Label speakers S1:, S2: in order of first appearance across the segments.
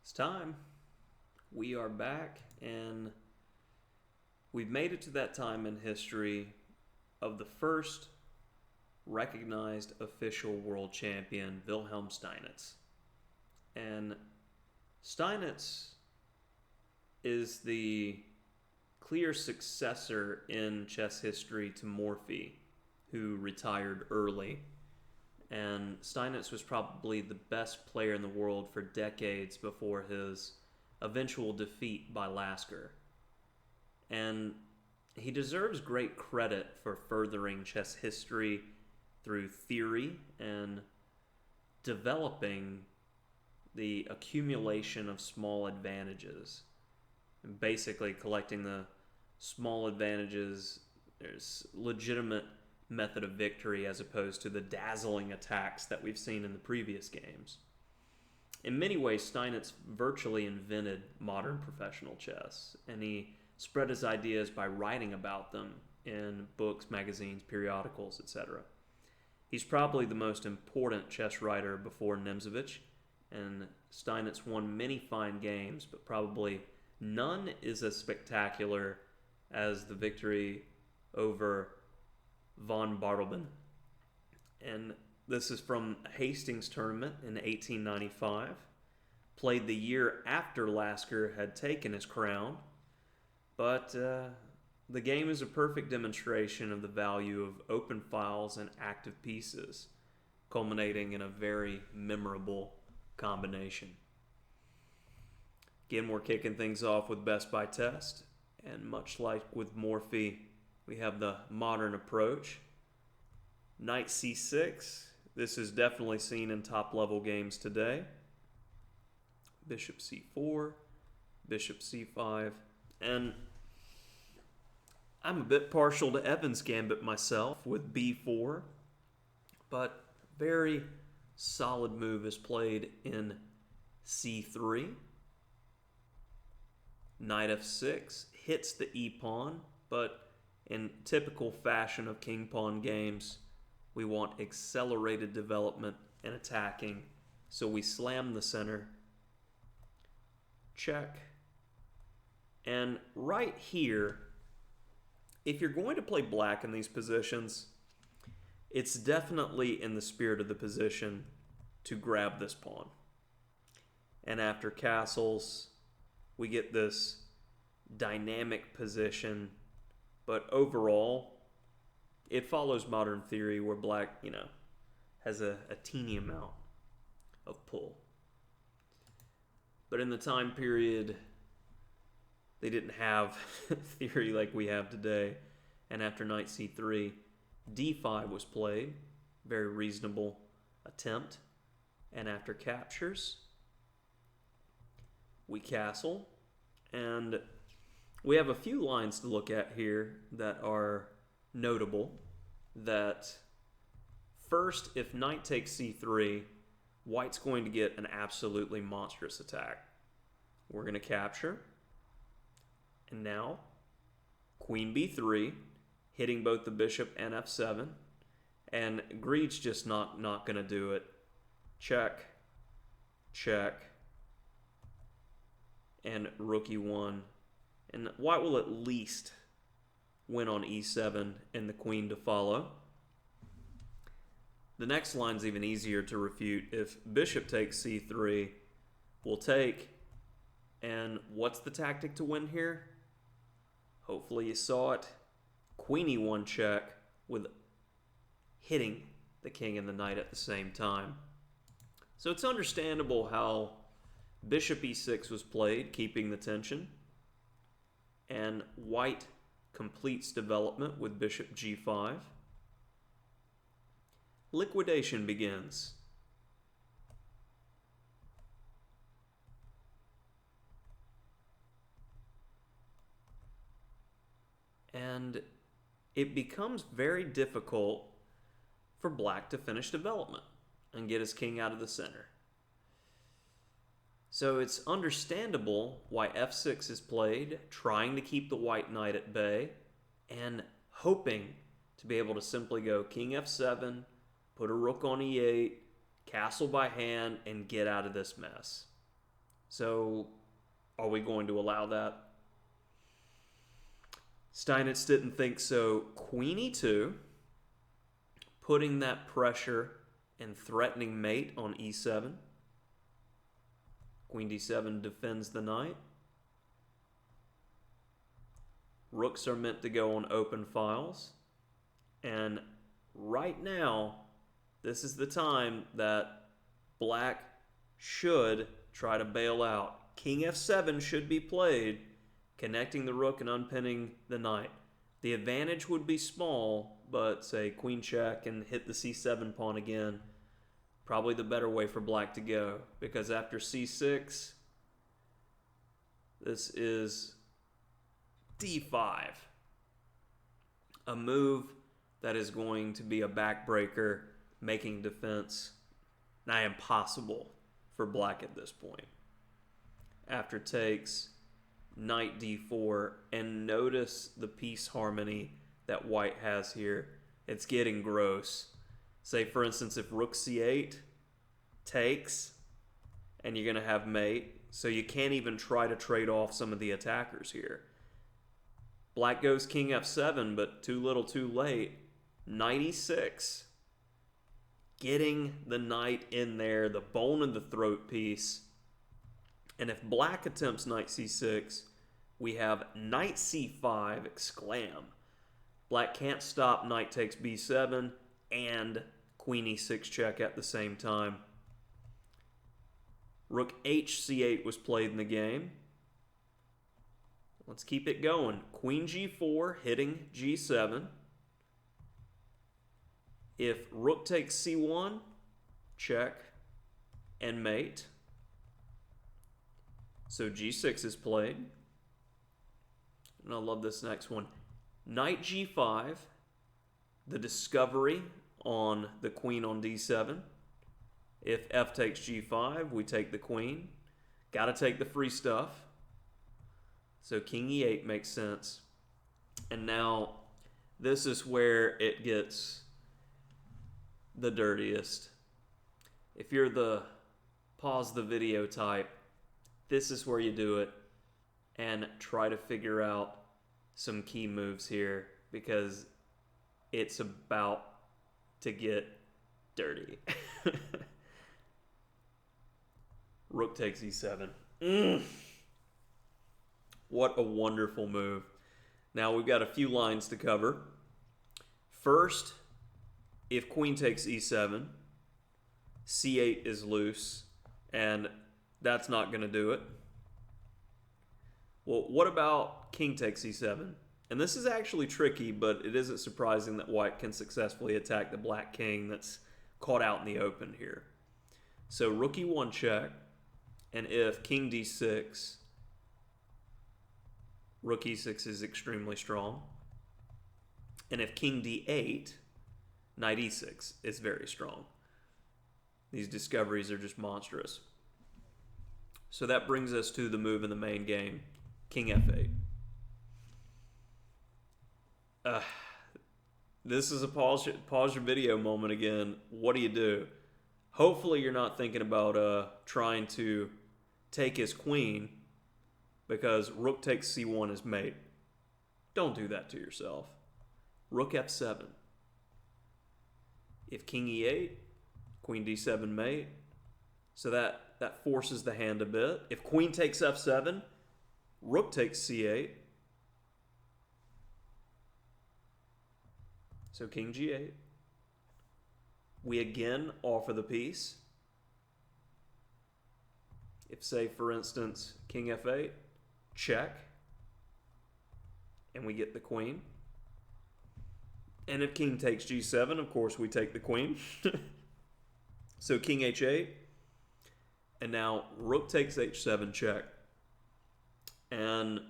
S1: It's time. We are back, and we've made it to that time in history of the first recognized official world champion, Wilhelm Steinitz. And Steinitz is the clear successor in chess history to Morphy, who retired early. And Steinitz was probably the best player in the world for decades before his eventual defeat by Lasker. And he deserves great credit for furthering chess history through theory and developing the accumulation of small advantages. And basically collecting the small advantages, there's legitimate method of victory as opposed to the dazzling attacks that we've seen in the previous games. In many ways, Steinitz virtually invented modern professional chess, and he spread his ideas by writing about them in books, magazines, periodicals, etc. He's probably the most important chess writer before Nimzovich, and Steinitz won many fine games, but probably none is as spectacular as the victory over von Bartleben. And this is from a Hastings tournament in 1895, played the year after Lasker had taken his crown. But the game is a perfect demonstration of the value of open files and active pieces, culminating in a very memorable combination. Again, we're kicking things off with best by test, and much like with Morphy, we have the modern approach. Knight c6. This is definitely seen in top-level games today. Bishop c4, bishop c5, and I'm a bit partial to Evans' gambit myself with b4, but very solid move is played in c3. Knight f6 hits the e-pawn, but in typical fashion of king-pawn games, we want accelerated development and attacking, so we slam the center. Check. And right here, if you're going to play black in these positions, it's definitely in the spirit of the position to grab this pawn. And after castles, we get this dynamic position, but overall, it follows modern theory where black, has a teeny amount of pull. But in the time period, they didn't have theory like we have today. And after knight c3, d5 was played. Very reasonable attempt. And after captures, we castle. And we have a few lines to look at here that are notable. That first, if knight takes c3, white's going to get an absolutely monstrous attack. We're going to capture. And now, queen b3, hitting both the bishop and f7. And greed's just not going to do it. Check, check, and rook e1. And white will at least win on e7 and the queen to follow. The next line's even easier to refute. If bishop takes c3, we'll take. And what's the tactic to win here? Hopefully you saw it. Queen e1 check with hitting the king and the knight at the same time. So it's understandable how bishop e6 was played, keeping the tension. And white completes development with bishop g5. Liquidation begins. And it becomes very difficult for black to finish development and get his king out of the center. So it's understandable why f6 is played, trying to keep the white knight at bay, and hoping to be able to simply go king f7, put a rook on e8, castle by hand, and get out of this mess. So, are we going to allow that? Steinitz didn't think so. Queen e2, putting that pressure and threatening mate on e7. Queen d7 defends the knight. Rooks are meant to go on open files. And right now, this is the time that black should try to bail out. King f7 should be played, connecting the rook and unpinning the knight. The advantage would be small, but say queen check and hit the c7 pawn again. Probably the better way for black to go, because after c6, this is d5. A move that is going to be a backbreaker, making defense nigh impossible for black at this point. After takes, knight d4, and notice the piece harmony that white has here. It's getting gross. Say, for instance, if rook c8 takes, and you're going to have mate, so you can't even try to trade off some of the attackers here. Black goes king f7, but too little too late. Knight e6. Getting the knight in there, the bone in the throat piece. And if black attempts knight c6, we have knight c5, exclam. Black can't stop knight takes b7 and queen e6 check at the same time. Rook hc8 was played in the game. Let's keep it going. Queen g4 hitting g7. If rook takes c1, check and mate. So g6 is played. And I love this next one. Knight g5, the discovery on the queen on d7. If f takes g5, we take the queen. Got to take the free stuff. So king e8 makes sense. And now this is where it gets the dirtiest. If you're the pause the video type, this is where you do it and try to figure out some key moves here, because it's about to get dirty. Rook takes e7. What a wonderful move. Now we've got a few lines to cover. First, if queen takes e7, c8 is loose, and that's not going to do it. Well, what about king takes e7? And this is actually tricky, but it isn't surprising that white can successfully attack the black king that's caught out in the open here. So rook e1 check, and if king d6, rook e6 is extremely strong. And if king d8, knight e6 is very strong. These discoveries are just monstrous. So that brings us to the move in the main game, king f8. This is a pause your video moment again. What do you do? Hopefully you're not thinking about trying to take his queen, because rook takes c1 is mate. Don't do that to yourself. Rook f7. If king e8, queen d7 mate. So that forces the hand a bit. If queen takes f7, rook takes c8. So king g8. We again offer the piece. If, say, for instance, king f8, check, and we get the queen. And if king takes g7, of course, we take the queen. So king h8, and now rook takes h7 check. And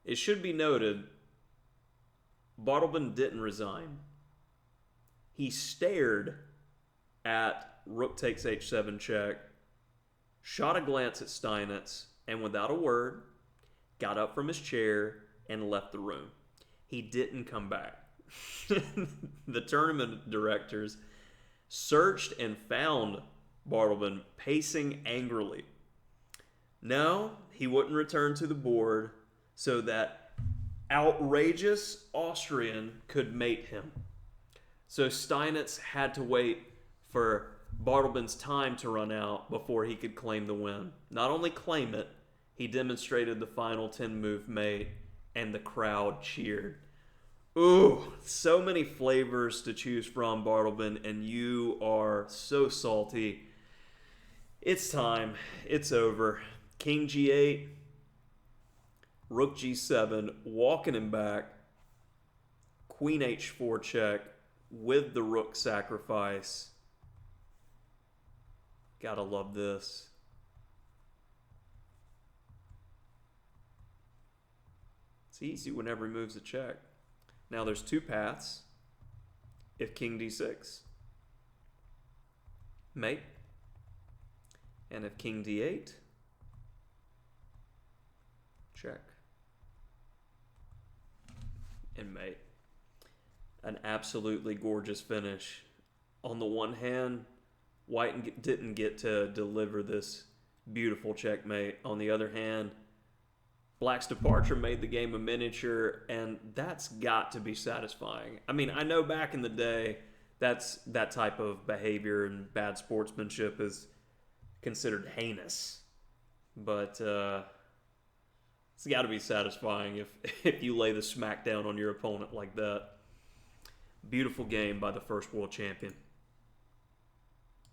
S1: it should be noted, Bartleby didn't resign. He stared at rook takes h7 check, shot a glance at Steinitz, and without a word, got up from his chair and left the room. He didn't come back. The tournament directors searched and found Bartleby pacing angrily No, he wouldn't return to the board so that outrageous Austrian could mate him. So Steinitz had to wait for Bartleman's time to run out before he could claim the win. Not only claim it, he demonstrated the final 10-move mate, and the crowd cheered. Ooh, so many flavors to choose from, Bartleman, and you are so salty. It's time. It's over. King G8, Rook G7, walking him back, Queen H4 check with the Rook sacrifice. Gotta love this. It's easy whenever he moves a check. Now there's two paths. If King D6, mate. And if King D8, check. And mate. An absolutely gorgeous finish. On the one hand, White didn't get to deliver this beautiful checkmate. On the other hand, Black's departure made the game a miniature, and that's got to be satisfying. I mean, I know back in the day, that type of behavior and bad sportsmanship is considered heinous. But it's got to be satisfying if you lay the smack down on your opponent like that. Beautiful game by the first world champion.